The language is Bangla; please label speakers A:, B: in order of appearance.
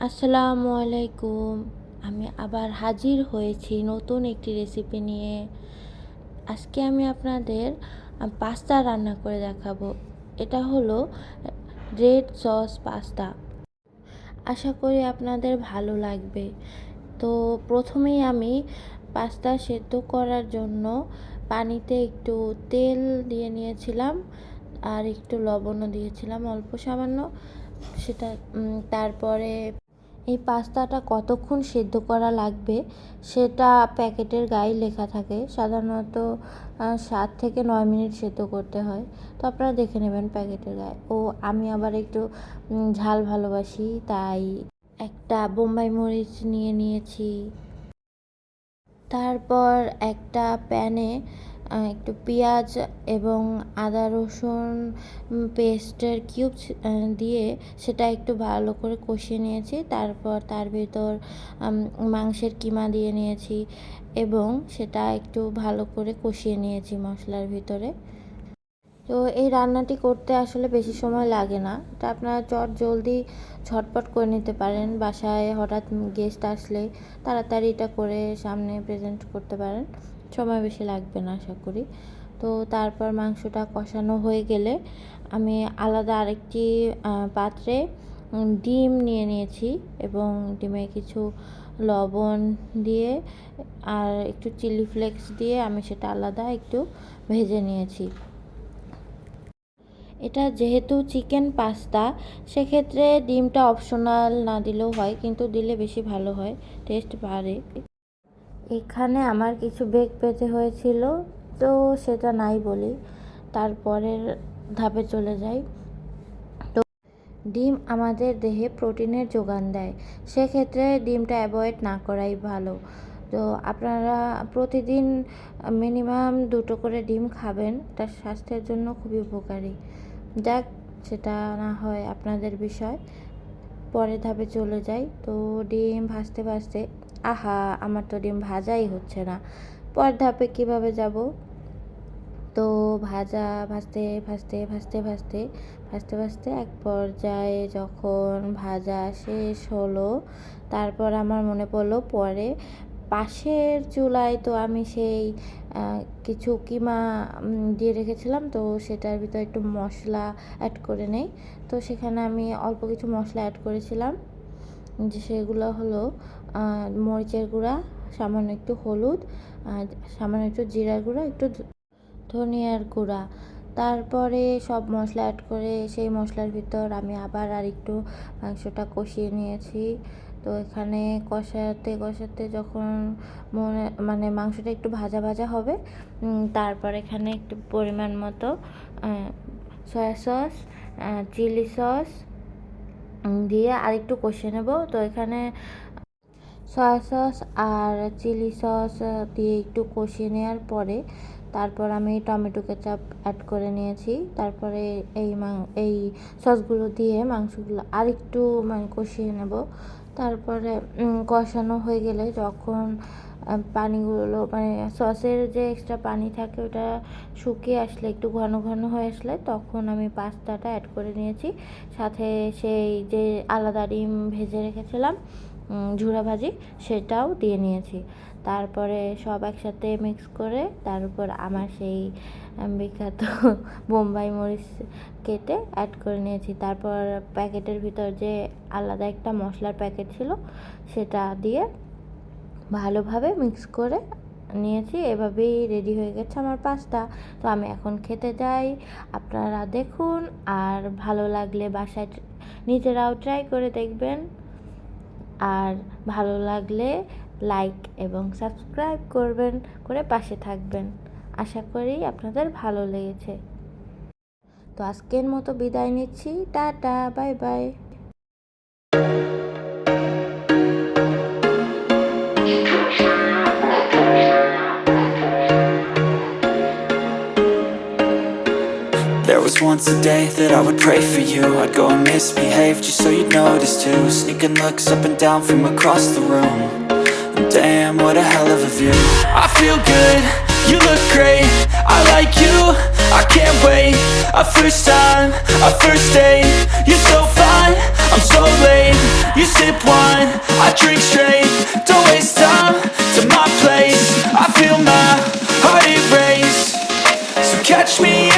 A: আসসালামু আলাইকুম। আমি আবার হাজির হয়েছি নতুন একটি রেসিপি নিয়ে। আজকে আমি আপনাদের পাস্তা রান্না করে দেখাবো। এটা হলো রেড সস পাস্তা। আশা করি আপনাদের ভালো লাগবে। তো প্রথমেই আমি পাস্তা সেদ্ধ করার জন্য পানিতে একটু তেল দিয়ে নিয়েছিলাম, আর একটু লবণও দিয়েছিলাম অল্প সামান্য। সেটা তারপরে এই পাস্তাটা কতক্ষণ সেদ্ধ করা লাগবে সেটা প্যাকেটের গায়ে লেখা থাকে। সাধারণত 7 থেকে 9 মিনিট সেদ্ধ করতে হয়। তো আপনারা দেখে নেবেন প্যাকেটের গায়ে। আমি আবার একটু ঝাল ভালোবাসি, তাই একটা বোম্বাই মরিচ নিয়ে নিয়েছি। তারপর একটা প্যানে একটু পেঁয়াজ এবং আদা রসুন পেস্টের কিউবস দিয়ে সেটা একটু ভালো করে কষিয়ে নিয়েছি। তারপর তার ভিতর মাংসের কিমা দিয়ে নিয়েছি এবং সেটা একটু ভালো করে কষিয়ে নিয়েছি মশলার ভিতরে। তো এই রান্নাটি করতে আসলে বেশি সময় লাগে না। এটা আপনারা জলদি ঝটপট করে নিতে পারেন। বাসায় হঠাৎ গেস্ট আসলে তাড়াতাড়ি এটা করে সামনে প্রেজেন্ট করতে পারেন। সময় বেশি লাগবে না আশা করি। তো তারপর মাংসটা কষানো হয়ে গেলে আমি আলাদা আরেকটি পাত্রে ডিম নিয়ে নিয়েছি এবং ডিমে কিছু লবণ দিয়ে আর একটু চিলি ফ্লেক্স দিয়ে আমি সেটা আলাদা একটু ভেজে নিয়েছি। এটা যেহেতু চিকেন পাস্তা, সেক্ষেত্রে ডিমটা অপশনাল না দিলেও হয়, কিন্তু দিলে বেশি ভালো হয়, টেস্ট বাড়ে। এখানে আমার কিছু বেগ পেতে হয়েছিল, তো সেটা নাই বলি, তারপরের ধাপে চলে যাই। তো ডিম আমাদের দেহে প্রোটিনের যোগান দেয়, সেক্ষেত্রে ডিমটা অ্যাভয়েড না করাই ভালো। তো আপনারা প্রতিদিন মিনিমাম 2টো করে ডিম খাবেন, এটা স্বাস্থ্যের জন্য খুবই উপকারী। যাক, সেটা না হয় আপনাদের বিষয়। পরের ধাপে চলে যাই। তো ডিম ভাজতে ভাজতে আমার তো ডিম ভাজাই হচ্ছে না। পরের ধাপে কীভাবে যাব? তো ভাজতে এক পর্যায়ে যখন ভাজা শেষ হলো, তারপর আমার মনে পড়লো পরে পাশের চুলায় তো আমি সেই কিছু কিমা দিয়ে রেখেছিলাম। তো সেটার ভিতর একটু মশলা অ্যাড করে নেই। তো সেখানে আমি অল্প কিছু মশলা অ্যাড করেছিলাম, যে সেগুলো হলো মরিচের গুঁড়া, সামান্য একটু হলুদ, সামান্য একটু জিরার গুঁড়া, একটু ধনিয়ার গুঁড়া। তারপরে সব মশলা অ্যাড করে সেই মশলার ভিতর আমি আবার আর একটু মাংসটা কষিয়ে নিয়েছি। তো এখানে কষাতে যখন মাংসটা একটু ভাজা ভাজা হবে, তারপর এখানে একটু পরিমাণ মতো সয়া সস, চিলি সস দিয়ে আর একটু কষিয়ে নেব। তো এখানে সয়া সস আর চিলি সস দিয়ে একটু কষিয়ে নেওয়ার পরে তারপর আমি টমেটো কেচাপ অ্যাড করে নিয়েছি। তারপরে এই সসগুলো দিয়ে মাংসগুলো আর একটু কষিয়ে নেব। তারপরে কষানো হয়ে গেলে যখন পানিগুলো সসের যে এক্সট্রা পানি থাকে ওটা শুকিয়ে আসলে, একটু ঘন ঘন হয়ে আসলে, তখন আমি পাস্তাটা অ্যাড করে নিয়েছি। সাথে সেই যে আলাদা ডিম ভেজে রেখেছিলাম ঝুরা ভাজি, সেটাও দিয়ে নিয়েছি। তারপরে সব একসাথে মিক্স করে তার উপর আমার সেই বিখ্যাত বোম্বাই মরিচ কেটে অ্যাড করে নিয়েছি। তারপর প্যাকেটের ভিতর যে আলাদা একটা মশলার প্যাকেট ছিল সেটা দিয়ে ভালোভাবে মিক্স করে নিয়েছি। এভাবেই রেডি হয়ে গেছে আমার পাস্তা। তো আমি এখন খেতে যাই। আপনারা দেখুন, আর ভালো লাগলে বাসায় নিজেরাও ট্রাই করে দেখবেন। আর ভালো লাগলে লাইক এবং সাবস্ক্রাইব করবেন, করে পাশে থাকবেন। আশা করি আপনাদের ভালো লেগেছে। তো আজকের মতো বিদায় নিচ্ছি। Tata, bye bye.
B: There was once a day that I would pray for you. I'd go and misbehave just so you'd notice too. Sneaking looks up and down from across the room. And damn, what a hell of a view. I feel good, you look great, I like you, I can't wait. A first time, a first date, you're so fine. on, I'm so late. You sip wine, I drink straight. Don't waste time to my place. I feel my heart erase. So catch me